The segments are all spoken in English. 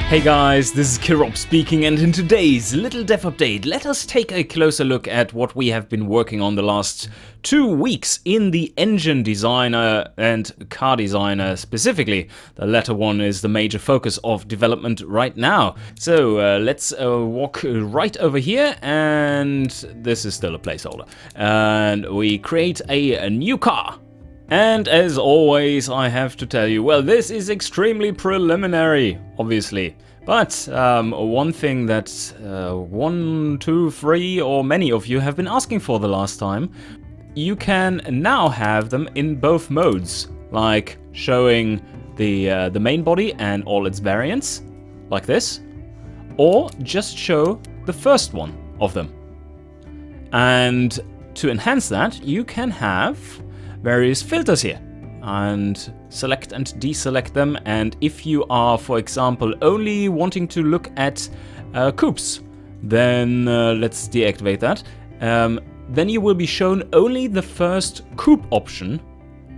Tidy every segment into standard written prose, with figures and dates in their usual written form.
Hey guys, this is Kirop speaking, and in today's little dev update, let us take a closer look at what we have been working on the last 2 weeks in the engine designer and car designer specifically. The latter one is the major focus of development right now. So let's walk right over here, and this is still a placeholder. And we create a new car. And as always, I have to tell you, well, this is extremely preliminary, obviously. But one thing that 1, 2, 3 or many of you have been asking for the last time, you can now have them in both modes, like showing the main body and all its variants, like this, or just show the first one of them. And to enhance that, you can have various filters here and select and deselect them. And if you are, for example, only wanting to look at coupes, then let's deactivate that. Then you will be shown only the first coupe option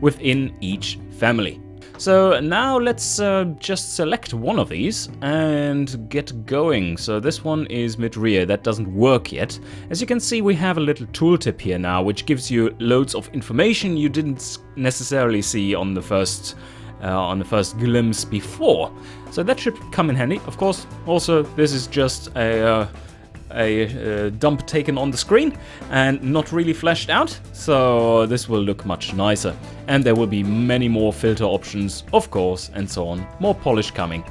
within each family. So now let's just select one of these and get going. So this one is mid-rear, that doesn't work yet. As you can see, we have a little tooltip here now, which gives you loads of information you didn't necessarily see on the first glimpse before. So that should come in handy. Of course, also this is just a dump taken on the screen and not really fleshed out, so this will look much nicer. And there will be many more filter options, of course, and so on. More polish coming,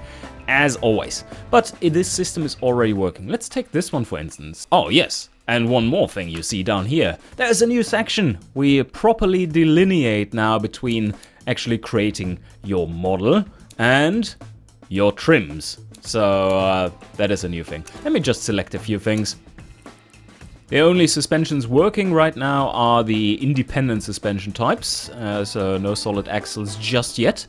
as always. But this system is already working. Let's take this one, for instance. Oh, yes. And one more thing you see down here. There's a new section. We properly delineate now between actually creating your model and your trims. So that is a new thing. Let me just select a few things. The only suspensions working right now are the independent suspension types, so no solid axles just yet.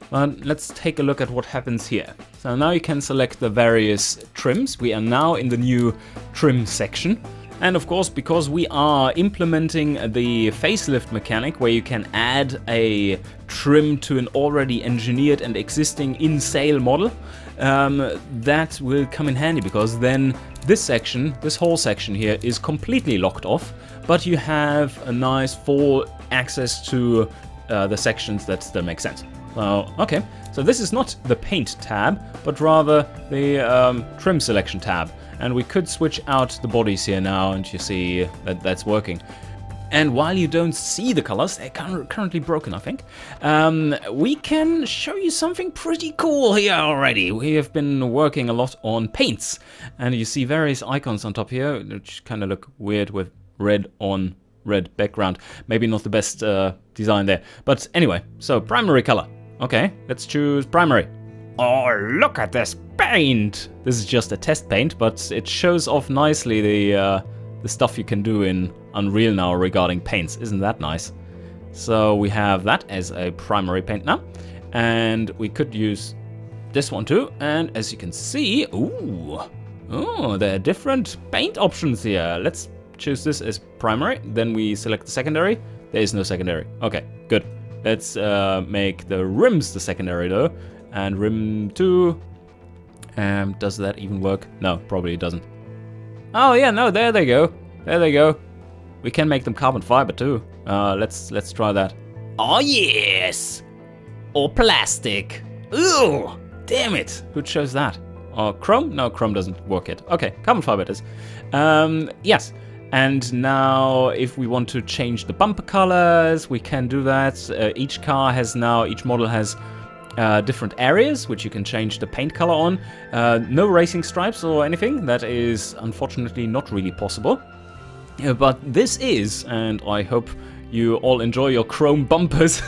But let's take a look at what happens here. So now you can select the various trims. We are now in the new trim section. And of course, because we are implementing the facelift mechanic where you can add a trim to an already engineered and existing in-sale model, that will come in handy, because then this section, this whole section here, is completely locked off, but you have a nice full access to the sections that still make sense. So, okay, so this is not the paint tab, but rather the trim selection tab. And we could switch out the bodies here now, and you see that that's working. And while you don't see the colors, they're currently broken, I think, we can show you something pretty cool here already. We have been working a lot on paints, and you see various icons on top here, which kind of look weird with red on red background. Maybe not the best design there. But anyway, so primary color. Okay, let's choose primary. Oh, look at this paint! This is just a test paint, but it shows off nicely the stuff you can do in Unreal now regarding paints. Isn't that nice? So we have that as a primary paint now. And we could use this one too. And as you can see, oh, there are different paint options here. Let's choose this as primary. Then we select the secondary. There is no secondary. Okay, good. Let's make the rims the secondary though. And rim 2, does that even work? No, probably it doesn't. Oh yeah, no, there they go. There they go. We can make them carbon fiber too. Let's try that. Oh yes! Or plastic. Ooh, damn it. Who chose that? Or chrome? No, chrome doesn't work yet. Okay, carbon fiber it is. Yes. And now if we want to change the bumper colors, we can do that. Each model has different areas which you can change the paint color on. No racing stripes or anything. That is unfortunately not really possible. But this is, and I hope you all enjoy your chrome bumpers.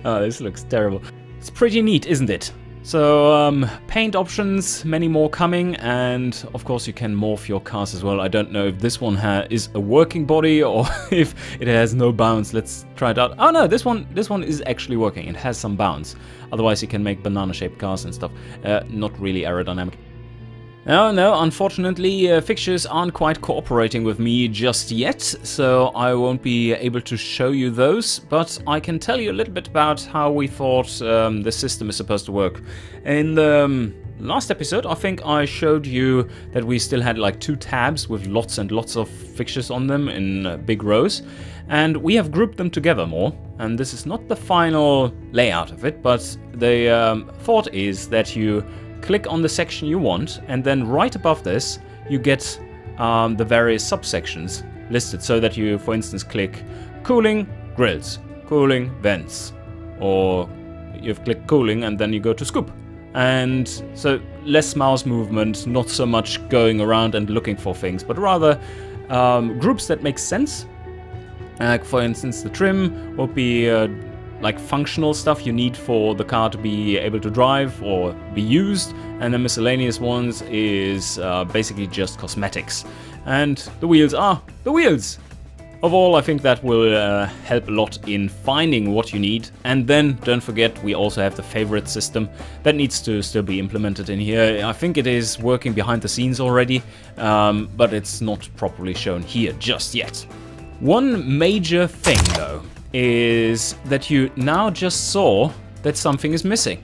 Oh, this looks terrible. It's pretty neat, isn't it? So paint options, many more coming, and of course you can morph your cars as well. I don't know if this one is a working body or if it has no bounds. Let's try it out. Oh no, this one is actually working. It has some bounds. Otherwise you can make banana-shaped cars and stuff. Not really aerodynamic. No, unfortunately, fixtures aren't quite cooperating with me just yet, so I won't be able to show you those, but I can tell you a little bit about how we thought the system is supposed to work. In the last episode, I think I showed you that we still had like 2 tabs with lots and lots of fixtures on them in big rows. And we have grouped them together more. And this is not the final layout of it, but the thought is that you click on the section you want, and then right above this, you get the various subsections listed, so that you, for instance, click cooling, grills, cooling, vents, or you've clicked cooling and then you go to scoop. And so less mouse movement, not so much going around and looking for things, but rather groups that make sense. For instance, the trim would be like functional stuff you need for the car to be able to drive or be used, and the miscellaneous ones is basically just cosmetics. And the wheels are the wheels. Overall, I think that will help a lot in finding what you need. And then, don't forget, we also have the favorite system that needs to still be implemented in here. I think it is working behind the scenes already, but it's not properly shown here just yet. One major thing, though, is that you now just saw that something is missing.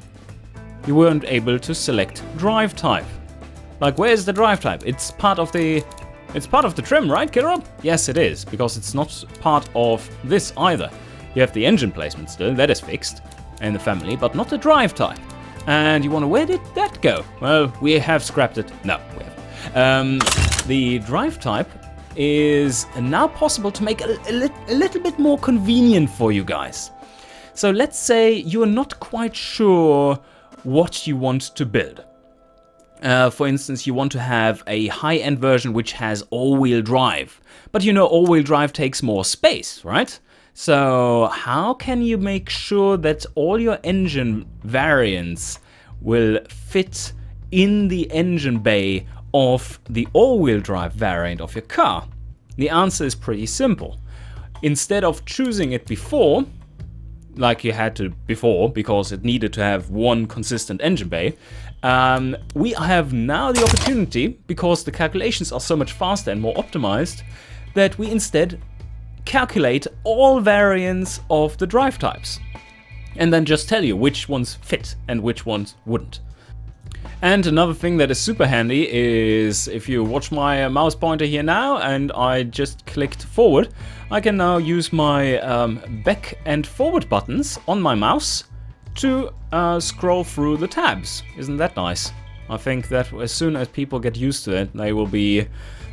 You weren't able to select drive type. Like, where's the drive type? It's part of the trim, right, Kirob? Yes, it is, because it's not part of this either. You have the engine placement still, that is fixed in the family, but not the drive type. And you wonder, where did that go? Well, we have scrapped it. No, we haven't. The drive type is now possible to make a little bit more convenient for you guys. So let's say you're not quite sure what you want to build. For instance, you want to have a high-end version which has all-wheel drive. But you know all-wheel drive takes more space, right? So how can you make sure that all your engine variants will fit in the engine bay of the all-wheel drive variant of your car? The answer is pretty simple. Instead of choosing it before, like you had to before, because it needed to have one consistent engine bay, we have now the opportunity, because the calculations are so much faster and more optimized, that we instead calculate all variants of the drive types, and then just tell you which ones fit and which ones wouldn't. And another thing that is super handy is if you watch my mouse pointer here now and I just clicked forward, I can now use my back and forward buttons on my mouse to scroll through the tabs. Isn't that nice? I think that as soon as people get used to it, they will be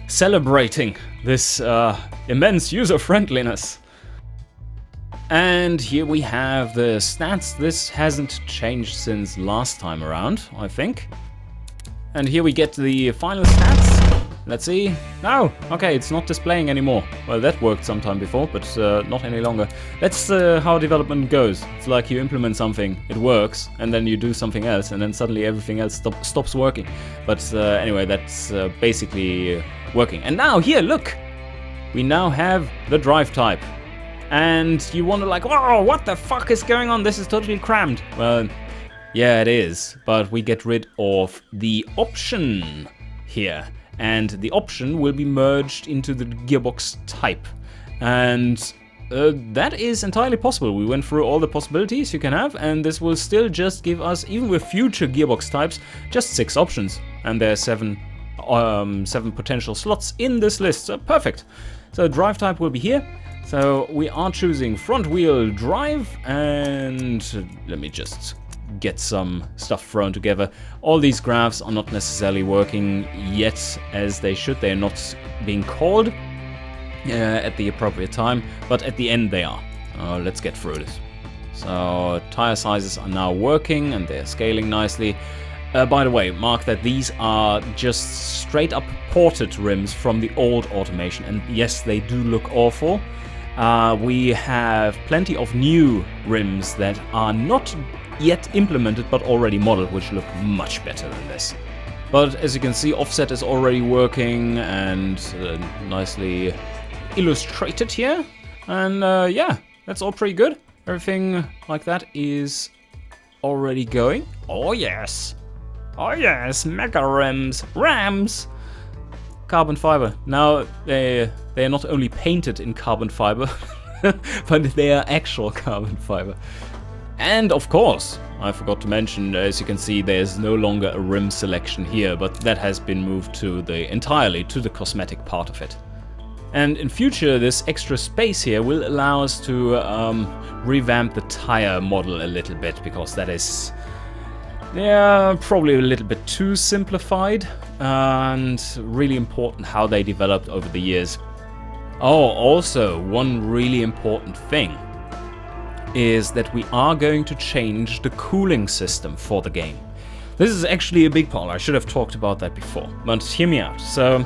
celebrating this immense user-friendliness. And here we have the stats. This hasn't changed since last time around, I think. And here we get the final stats. Let's see. No, okay, it's not displaying anymore. Well, that worked sometime before, but not any longer. That's how development goes. It's like you implement something, it works, and then you do something else, and then suddenly everything else stops working. But anyway, that's basically working. And now, here, look! We now have the drive type. And you wonder like, whoa, what the fuck is going on? This is totally crammed. Well, yeah, it is. But we get rid of the option here. And the option will be merged into the gearbox type. And that is entirely possible. We went through all the possibilities you can have. And this will still just give us, even with future gearbox types, just 6 options. And there are 7 potential slots in this list. So perfect. So drive type will be here. So we are choosing front wheel drive, and let me just get some stuff thrown together. All these graphs are not necessarily working yet as they should. They are not being called at the appropriate time, but at the end they are. Let's get through this. So tire sizes are now working and they're scaling nicely. By the way, mark that these are just straight up ported rims from the old automation, and yes, they do look awful. We have plenty of new rims that are not yet implemented but already modeled, which look much better than this. But as you can see, offset is already working and nicely illustrated here. And yeah, that's all pretty good. Everything like that is already going. Oh yes! Oh yes, mega rims! Rams! Carbon fiber. Now they are not only painted in carbon fiber, but they are actual carbon fiber. And of course, I forgot to mention, as you can see, there's no longer a rim selection here, but that has been moved to entirely to the cosmetic part of it. And in future, this extra space here will allow us to revamp the tire model a little bit, because that is, yeah, probably a little bit too simplified, and really important how they developed over the years. Oh, also, one really important thing is that we are going to change the cooling system for the game. This is actually a big part. I should have talked about that before, but hear me out. So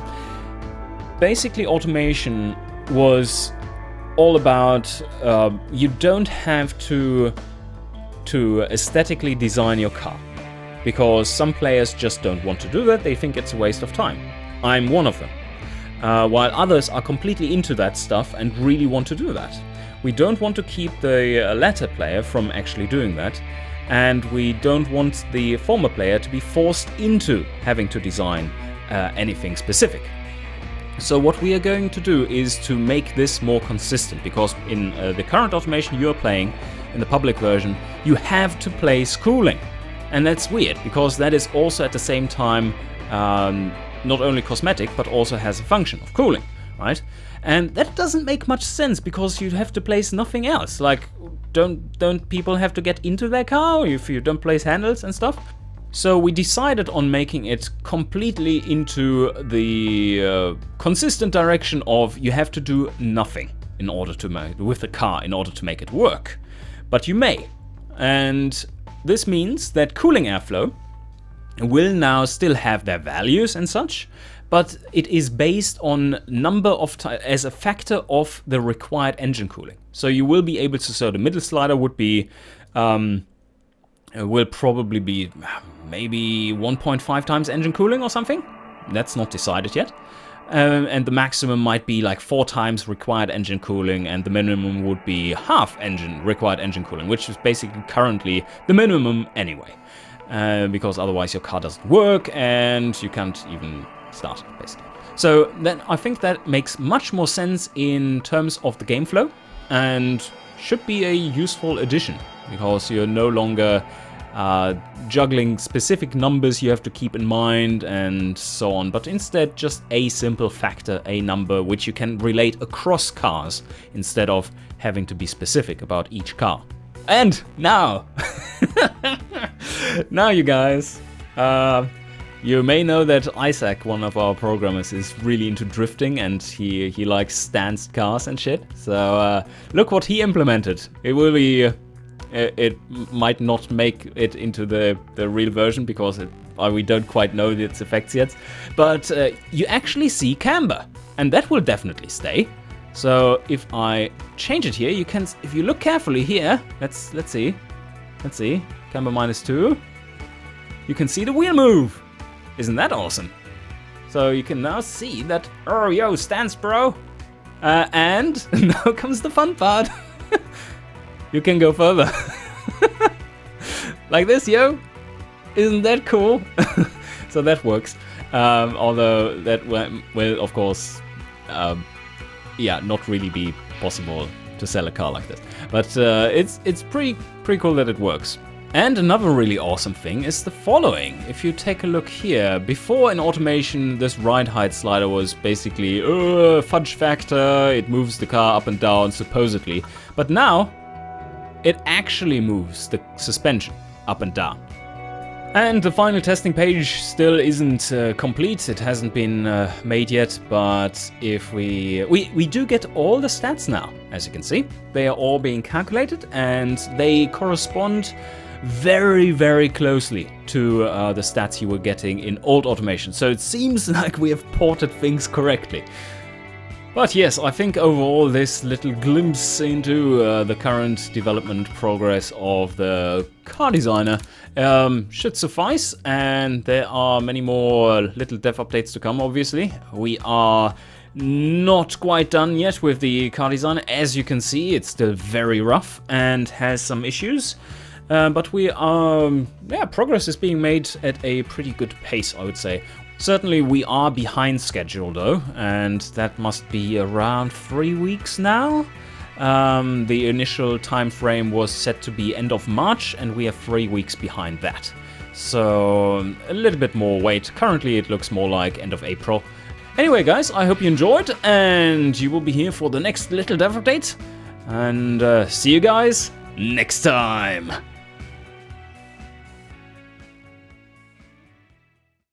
basically, automation was all about you don't have to aesthetically design your car, because some players just don't want to do that. They think it's a waste of time. I'm one of them. While others are completely into that stuff and really want to do that. We don't want to keep the latter player from actually doing that, and we don't want the former player to be forced into having to design anything specific. So what we are going to do is to make this more consistent, because in the current automation you're playing, in the public version, you have to place cooling. And that's weird, because that is also at the same time not only cosmetic, but also has a function of cooling, right? And that doesn't make much sense, because you have to place nothing else. Like, don't people have to get into their car if you don't place handles and stuff? So we decided on making it completely into the consistent direction of you have to do nothing in order to with the car in order to make it work. But you may. And this means that cooling airflow will now still have their values and such, but it is based on number of as a factor of the required engine cooling. So you will be able to, so the middle slider would be, will probably be maybe 1.5 times engine cooling or something. That's not decided yet. And the maximum might be like 4 times required engine cooling, and the minimum would be half required engine cooling, which is basically currently the minimum anyway. Because otherwise your car doesn't work and you can't even start it, basically. So then I think that makes much more sense in terms of the game flow, and should be a useful addition, because you're no longer juggling specific numbers you have to keep in mind and so on, but instead just a simple factor, a number, which you can relate across cars instead of having to be specific about each car. And now, now you guys, you may know that Isaac, one of our programmers, is really into drifting, and he likes stanced cars and shit. So look what he implemented. It will be, it might not make it into the real version, because we don't quite know its effects yet. But you actually see camber, and that will definitely stay. So if I change it here, you can, if you look carefully here, let's see, camber -2, you can see the wheel move. Isn't that awesome? So you can now see that, oh yo, stance bro. And now comes the fun part. You can go further. Like this, yo. Isn't that cool? So that works. Although that will, of course, yeah, not really be possible to sell a car like this. But it's pretty cool that it works. And another really awesome thing is the following. If you take a look here, before in automation, this ride height slider was basically fudge factor, it moves the car up and down, supposedly. But now, it actually moves the suspension up and down. And the final testing page still isn't complete, it hasn't been made yet, but if we do get all the stats now, as you can see. They are all being calculated, and they correspond very, very closely to the stats you were getting in old automation. So it seems like we have ported things correctly. But yes, I think overall this little glimpse into the current development progress of the car designer should suffice, and there are many more little dev updates to come, obviously. We are not quite done yet with the car designer. As you can see, it's still very rough and has some issues. But we are, yeah, progress is being made at a pretty good pace, I would say. Certainly we are behind schedule though, and that must be around 3 weeks now. The initial time frame was set to be end of March, and we are 3 weeks behind that. So a little bit more wait. Currently it looks more like end of April. Anyway guys, I hope you enjoyed, and you will be here for the next little dev update. And see you guys next time.